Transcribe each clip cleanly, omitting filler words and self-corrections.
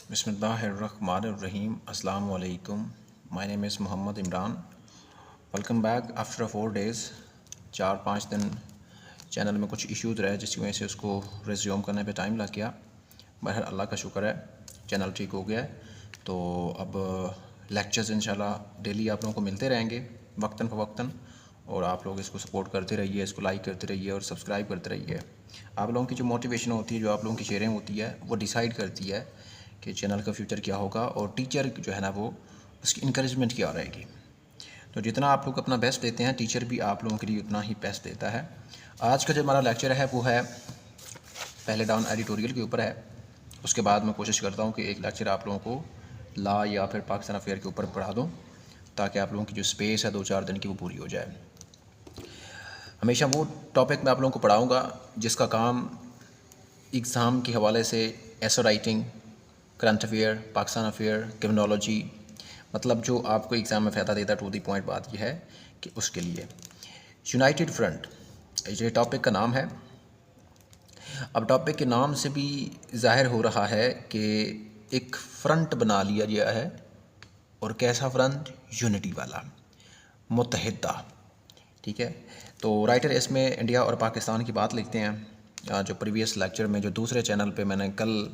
Bismillahirrahmanirrahim. Assalamu alaikum. My name is Muhammad Imran. Welcome back after 4 days. 4-5 दिन channel में कुछ issues रहे जिसकी वजह से उसको रिज्यूम करने पे टाइम लग गया। बहर अल्लाह का शुक्र है चैनल ठीक हो गया है। तो अब लेक्चर्स इंशाल्लाह डेली आप लोगों को मिलते रहेंगे वक्तन फ़वक्तन, और आप लोग इसको सपोर्ट करते रहिए, इसको लाइक करते रहिए और सब्सक्राइब करते रहिए। आप लोगों की जो मोटिवेशन होती है, जो आप लोगों की शेयरिंग होती है, वो डिसाइड करती है कि चैनल का फ्यूचर क्या होगा और टीचर जो है ना वो उसकी इनकरेजमेंट क्या रहेगी। तो जितना आप लोग अपना बेस्ट देते हैं, टीचर भी आप लोगों के लिए उतना ही बेस्ट देता है। आज का जो हमारा लेक्चर है वो है पहले डाउन एडिटोरियल के ऊपर है। उसके बाद मैं कोशिश करता हूँ कि एक लेक्चर आप लोगों को लॉ या फिर पाकिस्तान अफेयर के ऊपर पढ़ा दूँ, ताकि आप लोगों की जो स्पेस है 2-4 दिन की वो पूरी हो जाए। हमेशा वो टॉपिक मैं आप लोगों को पढ़ाऊँगा जिसका काम एग्ज़ाम के हवाले से essay writing, current affair, Pakistan affair, criminology, मतलब जो आपको एग्ज़ाम में फ़ायदा देता है। टू दी पॉइंट बात यह है कि उसके लिए यूनाइटेड फ्रंट ये टॉपिक का नाम है। अब टॉपिक के नाम से भी ज़ाहिर हो रहा है कि एक फ़्रंट बना लिया गया है, और कैसा फ़्रंट? यूनिटी वाला, मुत्तहिदा। ठीक है, तो राइटर इसमें इंडिया और पाकिस्तान की बात लिखते हैं। जो प्रीवियस लेक्चर में जो दूसरे चैनल पे मैंने कल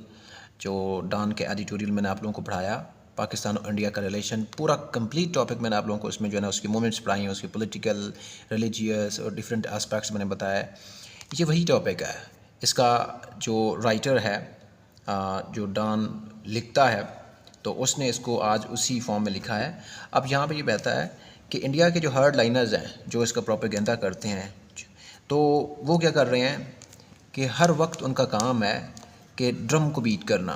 जो डॉन के एडिटोरियल मैंने आप लोगों को पढ़ाया, पाकिस्तान और इंडिया का रिलेशन, पूरा कंप्लीट टॉपिक मैंने आप लोगों को इसमें जो है ना उसकी मूवमेंट्स पढ़ाई हैं, उसके पॉलिटिकल, रिलीजियस और डिफरेंट एस्पेक्ट्स मैंने बताया। ये वही टॉपिक है। इसका जो राइटर है, जो डॉन लिखता है, तो उसने इसको आज उसी फॉर्म में लिखा है। अब यहाँ पे ये कहता है कि इंडिया के जो हार्ड लाइनर्स हैं, जो इसका प्रोपेगेंडा करते हैं, तो वो क्या कर रहे हैं कि हर वक्त उनका काम है कि ड्रम को बीट करना।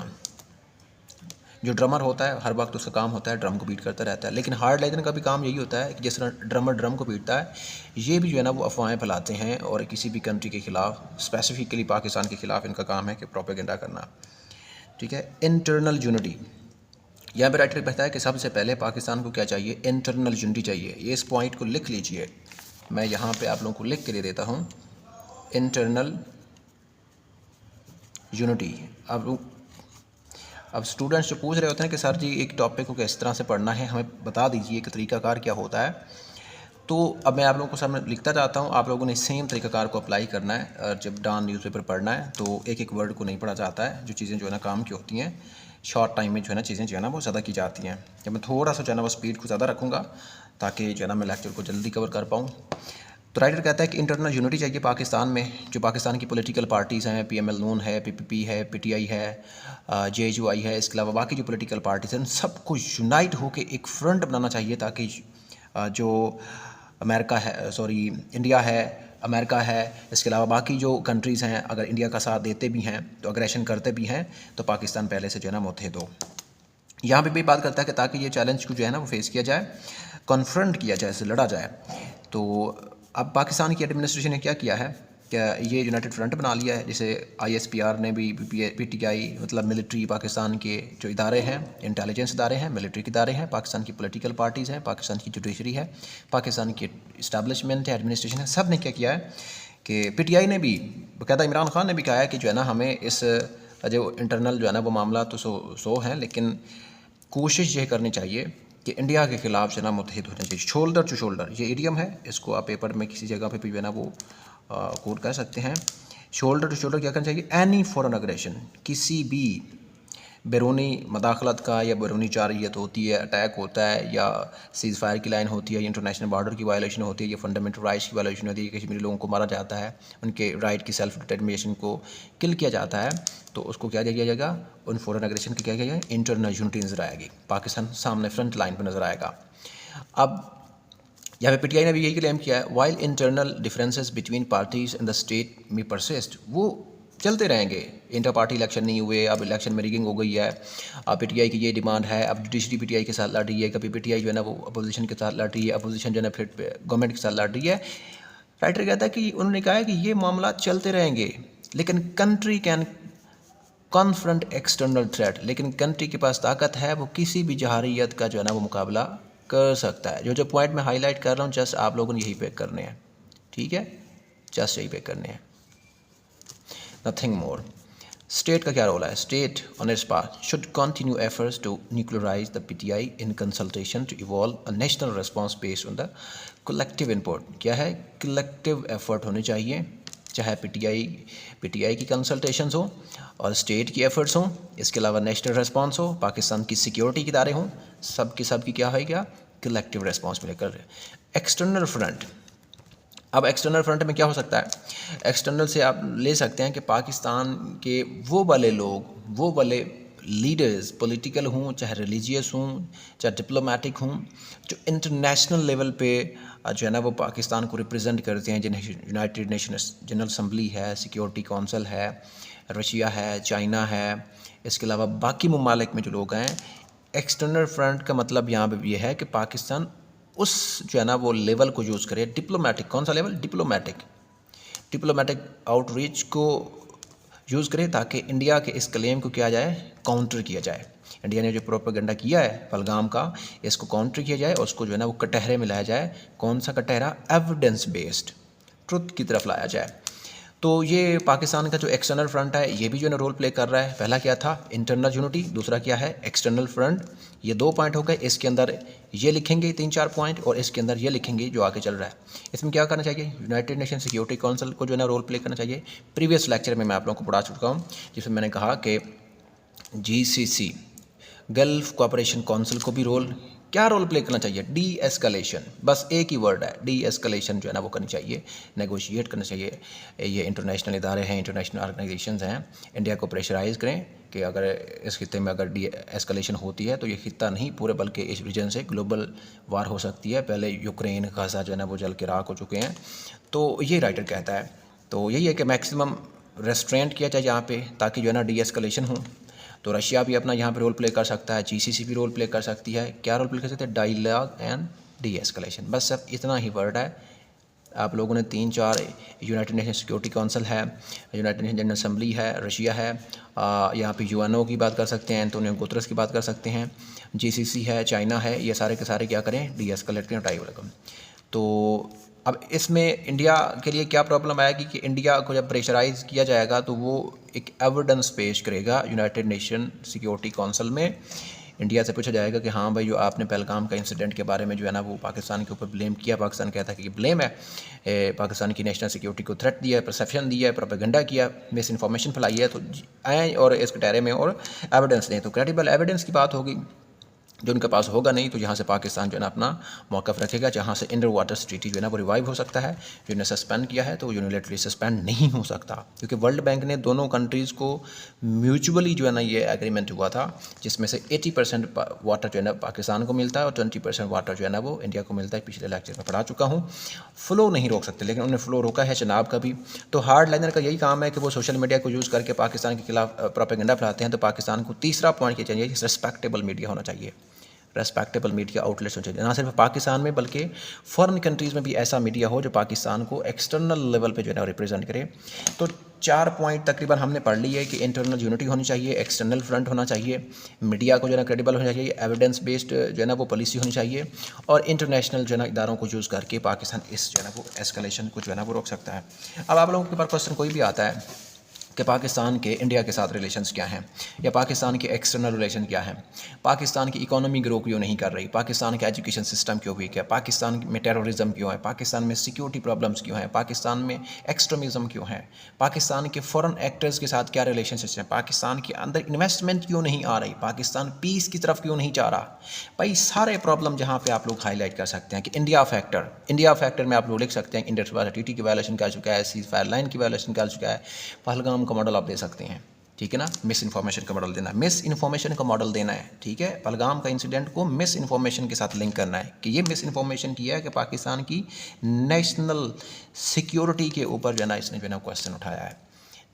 जो ड्रमर होता है हर वक्त उसका काम होता है ड्रम को बीट करता रहता है, लेकिन हार्ड लाइनर का भी काम यही होता है कि जिस तरह ड्रमर ड्रम को बीटता है, ये भी जो है ना वो अफवाहें फैलाते हैं, और किसी भी कंट्री के ख़िलाफ़, स्पेसिफिकली पाकिस्तान के ख़िलाफ़ इनका काम है कि प्रोपेगेंडा करना। ठीक है, इंटरनल यूनिटी। यहाँ पर राइटर कहता है कि सबसे पहले पाकिस्तान को क्या चाहिए? इंटरनल यूनिटी चाहिए। ये इस पॉइंट को लिख लीजिए, मैं यहाँ पे आप लोगों को लिख के दे देता हूँ, इंटरनल यूनिटी। अब स्टूडेंट्स जो पूछ रहे होते हैं कि सर जी एक टॉपिक को किस तरह से पढ़ना है, हमें बता दीजिए कि तरीक़ाकार क्या होता है। तो अब मैं आप लोगों को सामने लिखता जाता हूँ, आप लोगों ने सेम तरीक़ाकार को अप्लाई करना है। जब डॉन न्यूज़पेपर पढ़ना है तो एक एक वर्ड को नहीं पढ़ा जाता है, जो चीज़ें जो है ना काम की होती हैं, शॉर्ट टाइम में जो है ना चीज़ें जो है ना वो ज़्यादा की जाती हैं। जब मैं थोड़ा सा जो है ना वो स्पीड को ज़्यादा रखूँगा ताकि जो है ना मैं लेक्चर को जल्दी कवर कर पाऊँ। तो राइटर कहता है कि इंटरनल यूनिटी चाहिए पाकिस्तान में। जो पाकिस्तान की पॉलिटिकल पार्टीज़ हैं, PML नून है, PPP है, PTI है, JHUI है, इसके अलावा बाकी जो पॉलिटिकल पार्टीज़ हैं, सबको यूनाइट होकर एक फ्रंट बनाना चाहिए, ताकि जो अमेरिका है, सॉरी इंडिया है, अमेरिका है, इसके अलावा बाकी जो कंट्रीज़ हैं, अगर इंडिया का साथ देते भी हैं तो अग्रेशन करते भी हैं, तो पाकिस्तान पहले से जो है ना मुत्तहिद हो। यहाँ पे भी बात करता है कि ताकि ये चैलेंज को जो है ना वो फेस किया जाए, कॉन्फ्रंट किया जाए, इससे लड़ा जाए। तो अब पाकिस्तान की एडमिनिस्ट्रेशन ने क्या किया है कि ये यूनाइटेड फ्रंट बना लिया है, जैसे ISPR ने भी, PTI मतलब मिलिट्री पाकिस्तान के जो इदारे हैं, इंटेलिजेंस इदारे हैं, मिलिट्री के इदारे हैं, पाकिस्तान की पॉलिटिकल पार्टीज़ हैं, पाकिस्तान की जुडिशरी है, पाकिस्तान की इस्टेब्लिशमेंट है, एडमिनिस्ट्रेशन है, सब ने क्या किया है कि PTI ने भी बाकायदा इमरान खान ने भी कहा है कि जो है ना हमें इस जो इंटरनल जो है ना वो मामला तो सो हैं, लेकिन कोशिश ये करनी चाहिए कि इंडिया के ख़िलाफ़ जो है ना मुत्तहिद होना चाहिए। शोल्डर टू शोल्डर, ये इडियम है, इसको आप पेपर में किसी जगह पे भी जो है ना वो कोट कर सकते हैं। शोल्डर टू शोल्डर क्या करना चाहिए? एनी फॉरेन अग्रेशन, किसी भी बैरूनी मदाखलत का या बैरूनी जारयत होती है, अटैक होता है, या सीज़ फायर की लाइन होती है, या इंटरनेशनल बॉर्डर की वायलेशन होती है, या फंडामेंटल राइट्स की वायलेशन होती है, कश्मीरी लोगों को मारा जाता है, उनके राइट की सेल्फ डिटर्मिनेशन को किल किया जाता है, तो उसको क्या किया जाएगा? उन फॉरेन अग्रेशन की क्या किया जाएगा? इंटरनल यूनिटी नज़र आएगी, पाकिस्तान सामने फ्रंट लाइन पर नज़र आएगा। अब यहाँ पे PTI ने भी यही क्लेम किया है, while internal differences between parties in the state में परसिस्ट, वो चलते रहेंगे। इंटर पार्टी इलेक्शन नहीं हुए, अब इलेक्शन में रिगिंग हो गई है, अब PTI की ये डिमांड है, अब जुडिशरी PTI के साथ लड़ रही है, कभी PTI जो है ना वो अपोजिशन के साथ लड़ रही है, अपोजिशन जो है ना फिर गवर्नमेंट के साथ लड़ रही है। राइटर कहता है कि उन्होंने कहा है कि ये मामला चलते रहेंगे, लेकिन country can confront external threat, लेकिन कंट्री के पास ताकत है, वो किसी भी जहारियत का जो है ना वो मुकाबला कर सकता है। जो पॉइंट मैं हाईलाइट कर रहा हूँ, जस्ट आप लोगों ने यही पे करने हैं। ठीक है, जस्ट यही पे करने हैं, नथिंग मोर। स्टेट का क्या रोल है? State on its part should continue efforts to nuclearise the PTI in consultation to evolve a national response based on the collective input. क्या है? कलेक्टिव एफर्ट होने चाहिए, चाहे पीटीआई की कंसल्टेशंस हो और स्टेट की एफर्ट्स हों, इसके अलावा नेशनल रिस्पॉन्स हो, पाकिस्तान की सिक्योरिटी के इदारे हों, सबकी क्या है, क्या कलेक्टिव रिस्पॉन्स मिलकर। एक्सटर्नल फ्रंट, अब एक्सटर्नल फ्रंट में क्या हो सकता है? एक्सटर्नल से आप ले सकते हैं कि पाकिस्तान के वो वाले लोग, वो वाले लीडर्स, पॉलिटिकल हों, चाहे रिलीजियस हों, चाहे डिप्लोमेटिक हों, जो इंटरनेशनल लेवल पे जो है ना वो पाकिस्तान को रिप्रेजेंट करते हैं, जिन्हें यूनाइटेड नेशंस जनरल असम्बली है, सिक्योरिटी काउंसिल है, रशिया है, चाइना है, इसके अलावा बाकी ममालिक में जो लोग हैं। एक्सटर्नल फ्रंट का मतलब यहाँ पर ये है कि पाकिस्तान उस जो है ना वो लेवल को यूज़ करे, डिप्लोमेटिक, कौन सा लेवल? डिप्लोमेटिक आउटरीच को यूज़ करे ताकि इंडिया के इस क्लेम को किया जाए, काउंटर किया जाए। इंडिया ने जो प्रोपेगेंडा किया है पहलगाम का, इसको काउंटर किया जाए और उसको जो है ना वो कटहरे में लाया जाए। कौन सा कटहरा? एविडेंस बेस्ड ट्रुथ की तरफ लाया जाए। तो ये पाकिस्तान का जो एक्सटर्नल फ्रंट है ये भी जो है ना रोल प्ले कर रहा है। पहला क्या था? इंटरनल यूनिटी, दूसरा क्या है? External front. ये 2 पॉइंट हो गए। इसके अंदर ये लिखेंगे 3-4 पॉइंट और इसके अंदर ये लिखेंगे जो आगे चल रहा है। इसमें क्या करना चाहिए? यूनाइटेड नेशन सिक्योरिटी काउंसिल को जो है ना रोल प्ले करना चाहिए। प्रीवियस लेक्चर में मैं आप लोगों को पढ़ा चुका हूँ, जिसमें मैंने कहा कि GCC, गल्फ कोऑपरेशन काउंसिल को भी क्या रोल प्ले करना चाहिए? D escalation. बस एक ही वर्ड है, डी एस्कलेशन जो है ना वो करनी चाहिए, नेगोशिएट करना चाहिए। ये इंटरनेशनल इदारे हैं, इंटरनेशनल ऑर्गेनाइजेशंस हैं, इंडिया को प्रेशराइज़ करें कि अगर इस खित्ते में अगर डी एस्कलेशन होती है तो ये खित्ता नहीं पूरे बल्कि इस रीजन से ग्लोबल वार हो सकती है। पहले यूक्रेन, गाज़ा जो है ना वो जल के राख हो चुके हैं। तो ये राइटर कहता है। तो यही है कि मैक्सिमम रेस्ट्रेंट किया जाए यहाँ पे, ताकि जो है ना डी एस्कलेशन हो। तो रशिया भी अपना यहाँ पे रोल प्ले कर सकता है, GCC भी रोल प्ले कर सकती है। क्या रोल प्ले कर सकते हैं? Dialogue and de-escalation. बस सब इतना ही वर्ड है। आप लोगों ने 3-4, यूनाइटेड नेशन सिक्योरिटी काउंसिल है, यूनाइटेड नेशन जनरल असम्बली है, रशिया है, यहाँ पे UNO की बात कर सकते हैं, एंटोनियो गुतरस की बात कर सकते हैं, GCC है, चाइना है, ये सारे के सारे क्या करें? डी एस्कलेट करें, डाइवर्ट। तो अब इसमें इंडिया के लिए क्या प्रॉब्लम आएगी कि इंडिया को जब प्रेशराइज़ किया जाएगा तो वो एक एविडेंस पेश करेगा यूनाइटेड नेशन सिक्योरिटी काउंसिल में। इंडिया से पूछा जाएगा कि हाँ भाई, जो आपने पहलगाम का इंसिडेंट के बारे में जो है ना वो पाकिस्तान के ऊपर ब्लेम किया, पाकिस्तान कहता है कि ये ब्लेम है, पाकिस्तान की नेशनल सिक्योरिटी को थ्रेट दिया है, परसेप्शन दिया है, प्रोपेगेंडा किया, मिस इन्फॉर्मेशन फैलाई है, तो आए और इस कटहरे में और एविडेंस दें। तो क्रेडिबल एविडेंस की बात होगी, जो उनके पास होगा नहीं, तो यहाँ से पाकिस्तान जो है ना अपना मौक़िफ़ रखेगा, जहाँ से इंडर वाटर्स ट्रीटी जो है ना वो रिवाइव हो सकता है। जो इन्हें सस्पेंड किया है तो यूनिलैटरली सस्पेंड नहीं हो सकता, क्योंकि वर्ल्ड बैंक ने दोनों कंट्रीज़ को म्यूचुअली जो है ना ये एग्रीमेंट हुआ था, जिसमें से 80% वाटर जो है ना पाकिस्तान को मिलता है और 20% वाटर जो है ना वो इंडिया को मिलता है। पिछले लेक्चर में पढ़ा चुका हूँ। फ्लो नहीं रोक सकते, लेकिन उन्होंने फ्लो रोका है चनाब का भी। तो हार्ड लाइनर का यही काम है कि वो सोशल मीडिया को यूज़ करके पाकिस्तान के खिलाफ प्रोपेगेंडा फैलाते हैं। तो पाकिस्तान को तीसरा पॉइंट क्या चाहिए? रिस्पेक्टेबल मीडिया होना चाहिए, रेस्पेक्टेबल मीडिया आउटलेट्स होने चाहिए, ना सिर्फ पाकिस्तान में बल्कि फॉरेन कंट्रीज़ में भी ऐसा मीडिया हो जो पाकिस्तान को एक्सटर्नल लेवल पे जो है ना रिप्रेजेंट करे। तो 4 पॉइंट तकरीबन हमने पढ़ ली है कि इंटरनल यूनिटी होनी चाहिए, एक्सटर्नल फ्रंट होना चाहिए, मीडिया को जो है ना क्रेडिबल होना चाहिए, एविडेंस बेस्ड जो है ना वो पॉलिसी होनी चाहिए, और इंटरनेशनल जो है ना इदारों को यूज़ करके पाकिस्तान इस जो है ना वो एस्केलेशन को जो है ना वो रोक सकता है। अब आप लोगों के पास क्वेश्चन कोई भी आता है कि पाकिस्तान के इंडिया के साथ रिलेशंस क्या हैं, या पाकिस्तान के एक्सटर्नल रिलेशन क्या हैं, पाकिस्तान की इकोनॉमी ग्रो क्यों नहीं कर रही, पाकिस्तान का एजुकेशन सिस्टम क्यों वीक है, पाकिस्तान में टेररिज्म क्यों है, पाकिस्तान में सिक्योरिटी प्रॉब्लम्स क्यों हैं, पाकिस्तान में एक्सट्रीमिज़म क्यों है, पाकिस्तान के फॉरेन एक्टर्स के साथ क्या रिलेशनशिप्स हैं, पाकिस्तान के अंदर इन्वेस्टमेंट क्यों नहीं आ रही, पाकिस्तान पीस की तरफ क्यों नहीं जा रहा। भाई सारे प्रॉब्लम जहाँ पे आप लोग हाईलाइट कर सकते हैं कि इंडिया फैक्टर में आप लोग लिख सकते हैं इंडिया ट्रीटी की वायलेशन कर चुका है, सीज फायर लाइन की वायलेशन कर चुका है, पहलगाम का मॉडल आप दे सकते हैं, ठीक है ना। मिस इन्फॉर्मेशन का मॉडल देना, मिस इन्फॉर्मेशन का मॉडल देना है, ठीक है। पहलगाम का इंसिडेंट को मिस इन्फॉर्मेशन के साथ लिंक करना है कि ये मिस इन्फॉर्मेशन किया है कि पाकिस्तान की नेशनल सिक्योरिटी के ऊपर जो है ना इसने जो है ना क्वेश्चन उठाया है,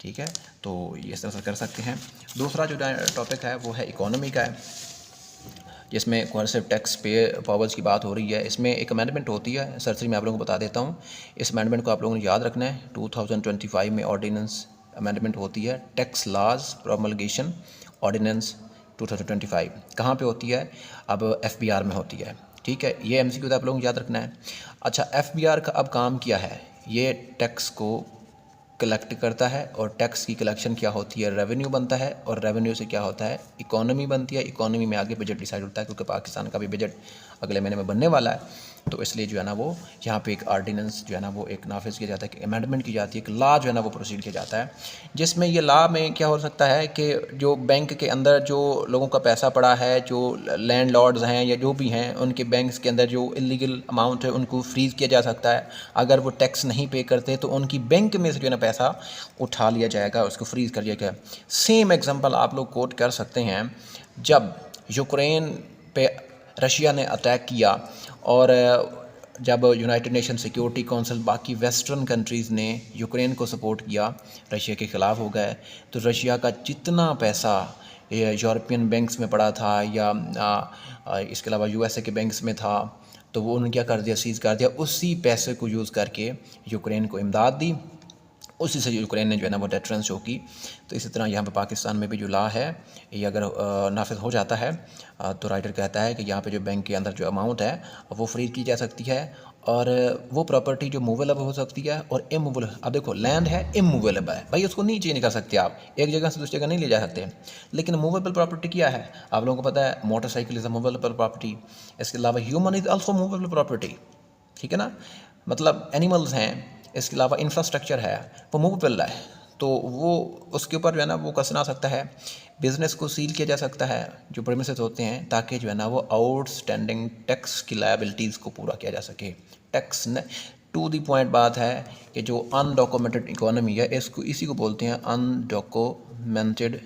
ठीक है। तो ये इस तरह से कर सकते हैं। दूसरा जो टॉपिक है वो है इकोनॉमी का है, जिसमें कोर्सिव टैक्स पे पावर्स की बात हो रही है। इसमें एक अमेंडमेंट होती है, सरसरी मैं आप लोगों को बता देता हूँ। इस अमेंडमेंट को आप लोगों ने याद रखना है। 2025 में ऑर्डिनेंस अमेंडमेंट होती है, टैक्स लॉज प्रोमलगेशन ऑर्डिनेंस 2025। कहाँ पे होती है? अब FBR में होती है, ठीक है। ये MCQ तो आप लोगों को याद रखना है। अच्छा, FBR का अब काम क्या है? ये टैक्स को कलेक्ट करता है, और टैक्स की कलेक्शन क्या होती है, रेवेन्यू बनता है, और रेवेन्यू से क्या होता है, इकोनॉमी बनती है। इकोनॉमी में आगे बजट डिसाइड होता है, क्योंकि पाकिस्तान का भी बजट अगले महीने में बनने वाला है। तो इसलिए जो है ना वो यहाँ पे एक आर्डिनेंस जो है ना वो एक नाफिज किया जाता है, कि अमेंडमेंट की जाती है, एक लॉ जो है ना वो प्रोसीड किया जाता है, जिसमें ये लॉ में क्या हो सकता है कि जो बैंक के अंदर जो लोगों का पैसा पड़ा है, जो लैंडलॉर्ड्स हैं या जो भी हैं, उनके बैंक्स के अंदर जो इलीगल अमाउंट है उनको फ्रीज़ किया जा सकता है। अगर वो टैक्स नहीं पे करते तो उनकी बैंक में से जो है ना पैसा उठा लिया जाएगा, उसको फ्रीज़ कर दिया जाएगा। सेम एग्जांपल आप लोग कोट कर सकते हैं, जब यूक्रेन पे रशिया ने अटैक किया, और जब यूनाइटेड नेशन सिक्योरिटी काउंसिल बाकी वेस्टर्न कंट्रीज़ ने यूक्रेन को सपोर्ट किया, रशिया के ख़िलाफ़ हो गए, तो रशिया का जितना पैसा यूरोपियन बैंक्स में पड़ा था या इसके अलावा यूएसए के बैंक्स में था, तो वो उन्होंने क्या कर दिया, सीज़ कर दिया। उसी पैसे को यूज़ करके यूक्रेन को इमदाद दी, उसी से यूक्रेन ने जो है ना वो डेटरेंस शो की। तो इसी तरह यहाँ पे पाकिस्तान में भी जो लॉ है, ये अगर नाफिज हो जाता है तो राइटर कहता है कि यहाँ पे जो बैंक के अंदर जो अमाउंट है वो फ्रीज की जा सकती है, और वो प्रॉपर्टी जो मूवेलेबल हो सकती है और इमूवेबल। अब देखो, लैंड है इमूवेलेबल है भाई, उसको नहीं चेंज कर सकते आप, एक जगह से दूसरी जगह नहीं ले जा सकते। लेकिन मूवेबल प्रॉपर्टी क्या है, आप लोगों को पता है, motorcycle is a movable property. इसके अलावा human is also movable property, ठीक है ना, मतलब एनिमल्स हैं। इसके अलावा इंफ्रास्ट्रक्चर है, वो मूवेबल है, तो वो उसके ऊपर जो है ना वो कसना आ सकता है। बिज़नेस को सील किया जा सकता है, जो प्रेमिसेस होते हैं, ताकि जो है ना वो आउटस्टैंडिंग टैक्स की लायबिलिटीज़ को पूरा किया जा सके। टैक्स न टू दी पॉइंट बात है कि जो अनडॉक्यूमेंटेड इकोनॉमी है, इसको इसी को बोलते हैं अनडॉक्यूमेंटेड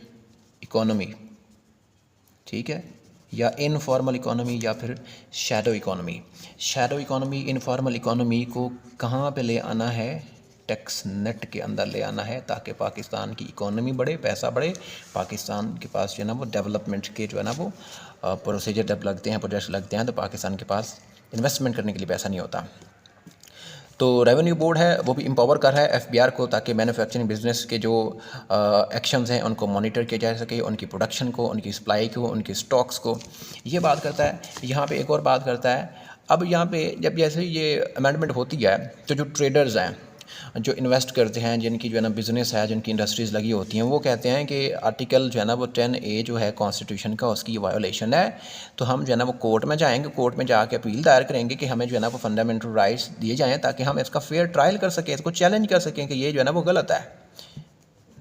इकोनॉमी, ठीक है, या इनफॉर्मल इकोनॉमी या फिर shadow economy. Shadow economy, informal economy को कहाँ पे ले आना है, टैक्स नेट के अंदर ले आना है, ताकि पाकिस्तान की इकोनॉमी बढ़े, पैसा बढ़े, पाकिस्तान के पास जो है ना वो डेवलपमेंट के जो है ना वो प्रोसीजर जब लगते हैं, प्रोजेक्ट्स लगते हैं, तो पाकिस्तान के पास इन्वेस्टमेंट करने के लिए पैसा नहीं होता। तो रेवेन्यू बोर्ड है वो भी एम्पावर कर रहा है एफबीआर को, ताकि मैन्युफैक्चरिंग बिजनेस के जो एक्शंस हैं उनको मॉनिटर किया जा सके, उनकी प्रोडक्शन को, उनकी सप्लाई को, उनकी स्टॉक्स को। ये बात करता है। यहाँ पे एक और बात करता है, अब यहाँ पे जब जैसे ये अमेंडमेंट होती है, तो जो ट्रेडर्स हैं, जो इन्वेस्ट करते हैं, जिनकी जो है ना बिज़नेस है, जिनकी इंडस्ट्रीज़ लगी होती हैं, वो कहते हैं कि आर्टिकल जो है ना वो 10A जो है कॉन्स्टिट्यूशन का, उसकी वायोलेशन है। तो हम जो है ना वो कोर्ट में जाएंगे, कोर्ट में जाके अपील दायर करेंगे कि हमें जो है ना वो फंडामेंटल राइट्स दिए जाएँ, ताकि हम इसका फेयर ट्रायल कर सकें, इसको चैलेंज कर सकें कि ये जो है ना वो गलत है,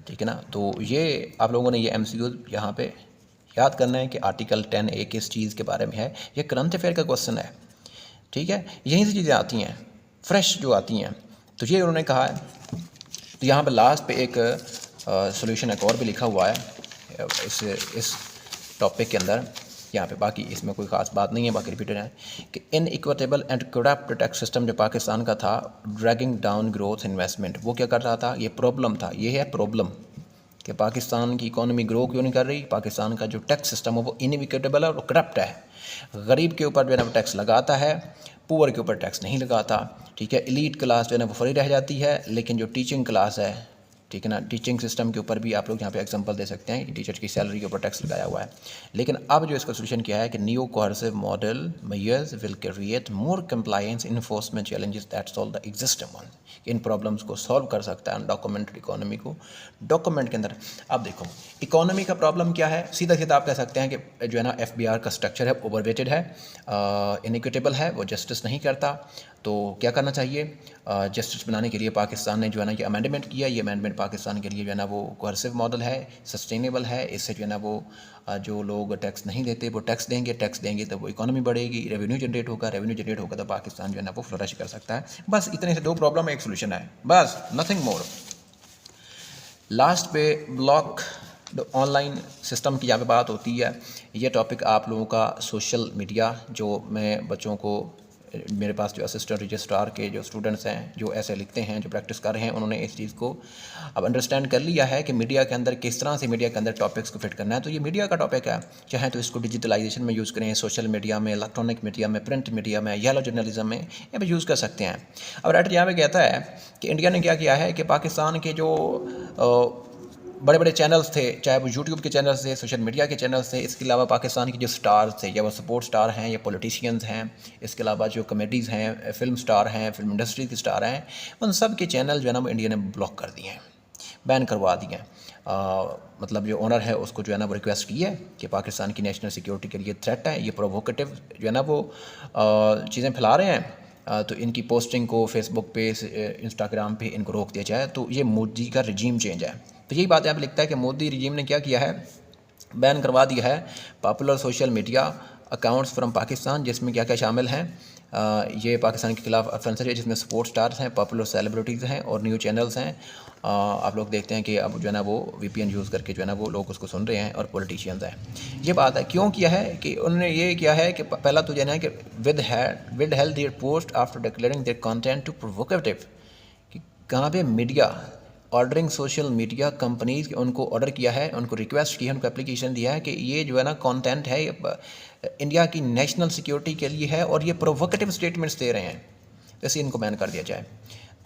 ठीक है ना। तो ये आप लोगों ने ये MCQ यहाँ पर याद करना है कि आर्टिकल 10A किस चीज़ के बारे में है। ये करंट अफेयर का क्वेश्चन है, ठीक है, यहीं से चीज़ें आती हैं, फ्रेश जो आती हैं। तो ये उन्होंने कहा है। तो यहाँ पर लास्ट पे एक सॉल्यूशन एक और भी लिखा हुआ है इस टॉपिक के अंदर, यहाँ पे बाकी इसमें कोई ख़ास बात नहीं है, बाकी रिपीटेड है कि inequitable and corrupt tax system जो पाकिस्तान का था, ड्रैगिंग डाउन ग्रोथ इन्वेस्टमेंट, वो क्या कर रहा था, ये प्रॉब्लम था, ये है प्रॉब्लम कि पाकिस्तान की इकोनॉमी ग्रो क्यों नहीं कर रही। पाकिस्तान का जो टैक्स सिस्टम है वो इनइक्विटेबल है और करप्ट है। गरीब के ऊपर जो है ना टैक्स लगाता है, पुअर के ऊपर टैक्स नहीं लगाता, ठीक है। एलीट क्लास जो है ना वो फ्री रह जाती है, लेकिन जो टीचिंग क्लास है, ठीक है ना, टीचिंग सिस्टम के ऊपर भी आप लोग यहाँ पे एग्जांपल दे सकते हैं कि टीचर की सैलरी के ऊपर टैक्स लगाया हुआ है। लेकिन अब जो इसका सोल्यूशन किया है कि new coercive model measures will create more compliance enforcement challenges that solve the existing one. इन प्रॉब्लम्स को सॉल्व कर सकता है अनडॉक्यूमेंटेड इकोनॉमी को डॉक्यूमेंट के अंदर। अब देखो, इकोनॉमी का प्रॉब्लम क्या है, सीधा सीधा आप कह सकते हैं कि जो है ना एफबीआर का स्ट्रक्चर है ओवरवेटेड है, इनइक्विटेबल है, वो जस्टिस नहीं करता। तो क्या करना चाहिए, जस्टिस बनाने के लिए पाकिस्तान ने जो है ना ये अमेंडमेंट किया। ये अमेंडमेंट पाकिस्तान के लिए जो है ना वो कोहर्सिव मॉडल है, सस्टेनेबल है। इससे जो है ना वो जो लोग टैक्स नहीं देते वो टैक्स देंगे, टैक्स देंगे तो वो इकोनॉमी बढ़ेगी, रेवेन्यू जनरेट होगा, रेवेन्यू जनरेट होगा तो पाकिस्तान जो है ना वो फ्लरिश कर सकता है। बस इतने से दो प्रॉब्लम, एक सोल्यूशन है, बस, नथिंग मोर। लास्ट पे ब्लॉक ऑनलाइन सिस्टम की यहाँ पे बात होती है। ये टॉपिक आप लोगों का सोशल मीडिया, जो मैं बच्चों को, मेरे पास जो असिस्टेंट रजिस्ट्रार के जो स्टूडेंट्स हैं, जो ऐसे लिखते हैं, जो प्रैक्टिस कर रहे हैं, उन्होंने इस चीज़ को अब अंडरस्टैंड कर लिया है कि मीडिया के अंदर किस तरह से मीडिया के अंदर टॉपिक्स को फिट करना है। तो ये मीडिया का टॉपिक है, चाहे तो इसको डिजिटलाइजेशन में यूज़ करें, सोशल मीडिया में, इलेक्ट्रॉनिक मीडिया में, प्रिंट मीडिया में, येलो जर्नलिज्म में, यहाँ पर यूज़ कर सकते हैं। अब राइटर यहाँ पे कहता है कि इंडिया ने क्या किया है कि पाकिस्तान के जो बड़े बड़े चैनल्स थे, चाहे वो यूट्यूब के चैनल्स थे, सोशल मीडिया के चैनल्स थे, इसके अलावा पाकिस्तान के जो स्टार्स थे, या वो सपोर्ट स्टार हैं या पॉलिटिशियंस हैं, इसके अलावा जो कॉमेडीज़ हैं, फिल्म स्टार हैं, फिल्म इंडस्ट्री के स्टार हैं, उन सब के चैनल जो है ना वो इंडिया ने ब्लॉक कर दिए हैं, बैन करवा दिए हैं। मतलब जो ओनर है उसको जो है ना वो रिक्वेस्ट की है कि पाकिस्तान की नेशनल सिक्योरिटी के लिए थ्रेट है, ये प्रोवोकेटिव जो है ना वो चीज़ें फैला रहे हैं, तो इनकी पोस्टिंग को फेसबुक पे, इंस्टाग्राम पे इनको रोक दिया जाए। तो ये मोदी का रिजीम चेंज है। तो यही बात यहाँ पे लिखता है कि मोदी रिजीम ने क्या किया है, बैन करवा दिया है popular social media accounts from Pakistan, जिसमें क्या क्या शामिल हैं। ये पाकिस्तान के खिलाफ ऑफेंसिव है, जिसमें स्पोर्ट्स स्टार्स हैं, पॉपुलर सेलिब्रिटीज़ हैं और न्यूज़ चैनल्स हैं। आप लोग देखते हैं कि अब जो है ना वो VPN यूज़ करके जो है ना वो लोग उसको सुन रहे हैं, और पॉलिटिशियंस हैं। ये बात है क्यों किया है कि उन्होंने ये किया है कि पहला तो जो है कि withheld their post after declaring their content too provocative, कि कहाँ पे media ordering social media companies, उनको ऑर्डर किया है, उनको रिक्वेस्ट की है, उनको एप्लीकेशन दिया है कि ये जो है ना कंटेंट है इंडिया की नेशनल सिक्योरिटी के लिए है और ये प्रोवोकेटिव स्टेटमेंट्स दे रहे हैं, जैसे इनको बैन कर दिया जाए।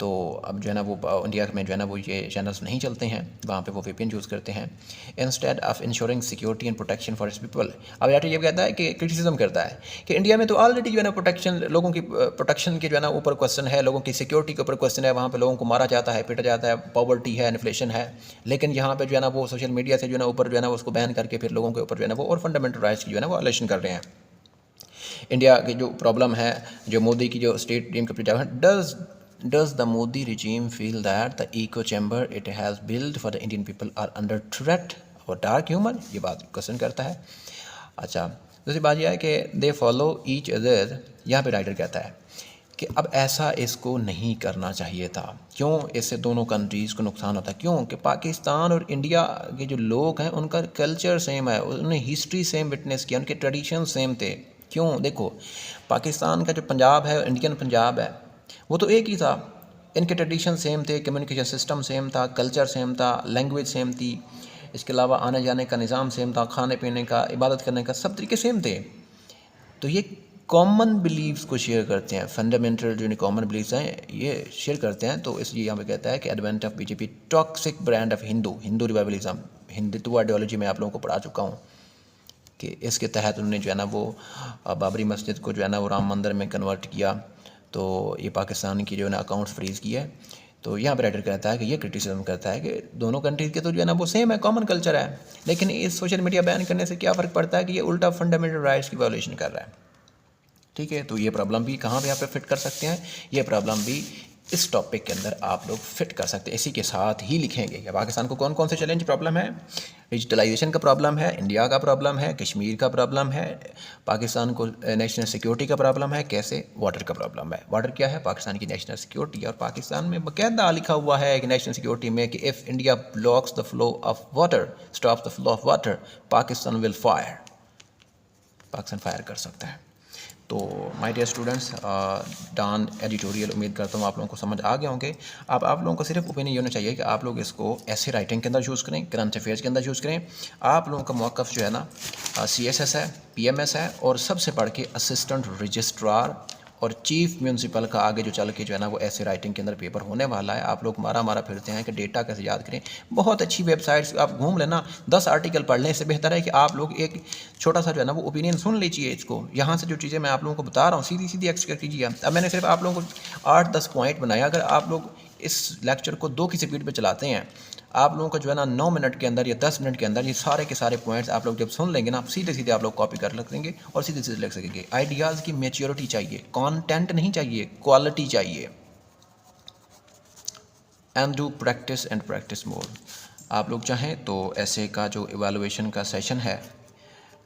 तो अब जो है ना वो इंडिया में जो है ना वो ये चैनल्स नहीं चलते हैं, वहाँ पे वो VPN यूज़ करते हैं instead of ensuring security and protection for its people. अब यार ये कहता है कि क्रिटिसिज्म करता है कि इंडिया में तो ऑलरेडी जो है ना प्रोटेक्शन, लोगों की प्रोटेक्शन के जो है ना ऊपर क्वेश्चन है, लोगों की सिक्योरिटी के ऊपर क्वेश्चन है, वहाँ पर लोगों को मारा जाता है, पीटा जाता है, पॉवर्टी है, इन्फ्लेशन है, लेकिन यहाँ पर जो है ना वो सोशल मीडिया से जो है ना ऊपर जो है ना उसको बैन करके फिर लोगों के ऊपर जो है ना वो और फंडामेंटल राइट्स की जो है ना वो वायलेशन कर रहे हैं। इंडिया की जो प्रॉब्लम है, जो मोदी की जो स्टेट ड्रीम का है, does the Modi regime feel that the echo chamber it has built for the Indian people are under threat or dark humor? ये बात क्वेश्चन करता है। अच्छा, दूसरी बात यह है कि दे फॉलो ईच अदर। यहाँ पे राइटर कहता है कि अब ऐसा इसको नहीं करना चाहिए था। क्यों? इससे दोनों कंट्रीज़ को नुकसान होता है। क्यों? कि पाकिस्तान और इंडिया के जो लोग हैं उनका कल्चर सेम है, उन्होंने हिस्ट्री सेम विटनेस किया, उनके ट्रेडिशन सेम थे। क्यों? देखो, पाकिस्तान का जो पंजाब है, इंडियन पंजाब है, वो तो एक ही था, इनके ट्रेडिशन सेम थे, कम्युनिकेशन सिस्टम सेम था, कल्चर सेम था, लैंग्वेज सेम थी, इसके अलावा आने जाने का निज़ाम सेम था, खाने पीने का, इबादत करने का, सब तरीके सेम थे। तो ये कॉमन बिलीव्स को शेयर करते हैं, फंडामेंटल जो कॉमन बिलीव्स हैं ये शेयर करते हैं। तो इसलिए यहाँ पे कहता है कि advent of BJP toxic brand of Hindu revivalism, Hindutva ideology में आप लोगों को पढ़ा चुका हूँ कि इसके तहत उन्होंने जो है ना वो बाबरी मस्जिद को जो है ना वो राम मंदिर में कन्वर्ट किया। तो ये पाकिस्तान की जो है ना अकाउंट्स फ्रीज़ किया है। तो यहाँ पर राइटर कहता है कि ये क्रिटिसिज्म करता है कि दोनों कंट्रीज़ के तो जो है ना वो सेम है, कॉमन कल्चर है, लेकिन इस सोशल मीडिया बैन करने से क्या फ़र्क पड़ता है कि ये उल्टा फंडामेंटल राइट्स की वायलेशन कर रहा है। ठीक है, तो ये प्रॉब्लम भी कहाँ पे यहाँ पे फिट कर सकते हैं, ये प्रॉब्लम भी इस टॉपिक के अंदर आप लोग फिट कर सकते हैं। इसी के साथ ही लिखेंगे कि पाकिस्तान को कौन कौन से चैलेंज प्रॉब्लम है। डिजिटलाइजेशन का प्रॉब्लम है, इंडिया का प्रॉब्लम है, कश्मीर का प्रॉब्लम है, पाकिस्तान को नेशनल सिक्योरिटी का प्रॉब्लम है, कैसे वाटर का प्रॉब्लम है। वाटर क्या है? पाकिस्तान की नेशनल सिक्योरिटी। और पाकिस्तान में बाकायदा लिखा हुआ है कि नेशनल सिक्योरिटी में कि if India blocks the flow of water, stops the flow of water, Pakistan will fire, Pakistan fire कर सकता है। तो my dear students, Dawn editorial, उम्मीद करता हूँ आप लोगों को समझ आ गए होंगे। अब आप लोगों को सिर्फ ओपिनियन ये होना चाहिए कि आप लोग इसको ऐसे राइटिंग के अंदर यूज़ करें, करंट अफेयर्स के अंदर यूज़ करें। आप लोगों का मौक़िफ़ जो है ना CSS है, PMS है, और सबसे बढ़ के असिस्टेंट रजिस्ट्रार और चीफ म्यूनसिपल का आगे जो चल के जो है ना वो ऐसे राइटिंग के अंदर पेपर होने वाला है। आप लोग मारा फिरते हैं कि डेटा कैसे याद करें। बहुत अच्छी वेबसाइट्स आप घूम लेना, 10 आर्टिकल पढ़ लें, इससे बेहतर है कि आप लोग एक छोटा सा जो है ना वो ओपिनियन सुन लीजिए। इसको यहाँ से जो चीज़ें मैं आप लोगों को बता रहा हूँ सीधी सीधी एक्सपेक्ट कीजिए। अब मैंने सिर्फ आप लोगों को 8-10 पॉइंट बनाया। अगर आप लोग इस लेक्चर को 2 की स्पीड पर चलाते हैं, आप लोगों को जो है ना 9 मिनट के अंदर या 10 मिनट के अंदर ये सारे के सारे पॉइंट्स आप लोग जब सुन लेंगे ना, सीधे सीधे आप लोग कॉपी कर लेंगे और सीधे सीधे लिख सकेंगे। आइडियाज़ की मैच्योरिटी चाहिए, कंटेंट नहीं चाहिए, क्वालिटी चाहिए। And do practice and practice more. आप लोग चाहें तो ऐसे का जो इवैल्यूएशन का सेशन है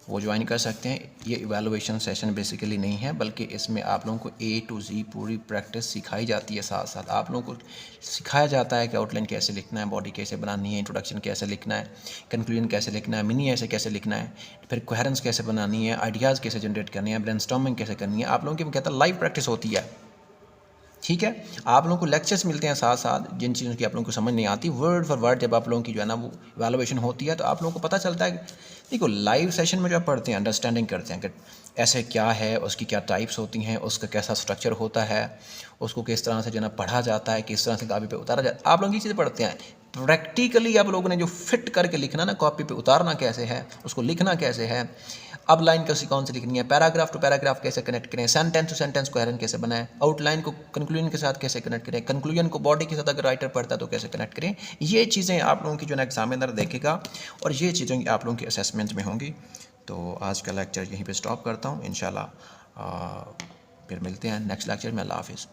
वो ज्वाइन कर सकते हैं। ये इवैल्यूएशन सेशन बेसिकली नहीं है, बल्कि इसमें आप लोगों को A to Z पूरी प्रैक्टिस सिखाई जाती है। साथ साथ आप लोगों को सिखाया जाता है कि आउटलाइन कैसे लिखना है, बॉडी कैसे बनानी है, इंट्रोडक्शन कैसे लिखना है, कंक्लूजन कैसे लिखना है, मिनी ऐसे कैसे लिखना है, फिर कोहेरेंस कैसे बनानी है, आइडियाज़ कैसे जनरेट करनी है, ब्रेनस्टॉर्मिंग कैसे करनी है। आप लोगों की मैं कहता लाइव प्रैक्टिस होती है। ठीक है, आप लोगों को लेक्चर्स मिलते हैं साथ साथ, जिन चीज़ों की आप लोगों को समझ नहीं आती, वर्ड फॉर वर्ड जब आप लोगों की जो है ना वो इवैल्यूएशन होती है तो आप लोगों को पता चलता है। देखो, लाइव सेशन में जो आप पढ़ते हैं, अंडरस्टैंडिंग करते हैं कि ऐसे क्या है, उसकी क्या टाइप्स होती हैं, उसका कैसा स्ट्रक्चर होता है, उसको किस तरह से जो है ना पढ़ा जाता है, किस तरह से कापी पे उतारा जाता है, आप लोग ये चीज़ें पढ़ते हैं। प्रैक्टिकली आप लोगों ने जो फिट करके लिखना ना, कॉपी पे उतारना कैसे है, उसको लिखना कैसे है, अब लाइन कैसी कौन सी लिखनी है, पैराग्राफ टू पैराग्राफ कैसे कनेक्ट करें, सेंटेंस टू सेंटेंस कोहेरेंट कैसे बनाएं, आउटलाइन को कंक्लूजन के साथ कैसे कनेक्ट करें, कंक्लूजन को बॉडी के साथ अगर राइटर पढ़ता है तो कैसे कनेक्ट करें। ये चीज़ें आप लोगों की जो ना एग्जामिनर देखेगा और ये चीज़ें आप लोगों की असेसमेंट में होंगी। तो आज का लेक्चर यहीं पे स्टॉप करता हूँ। इंशाल्लाह फिर मिलते हैं नेक्स्ट लेक्चर में। अल्लाह हाफिज़।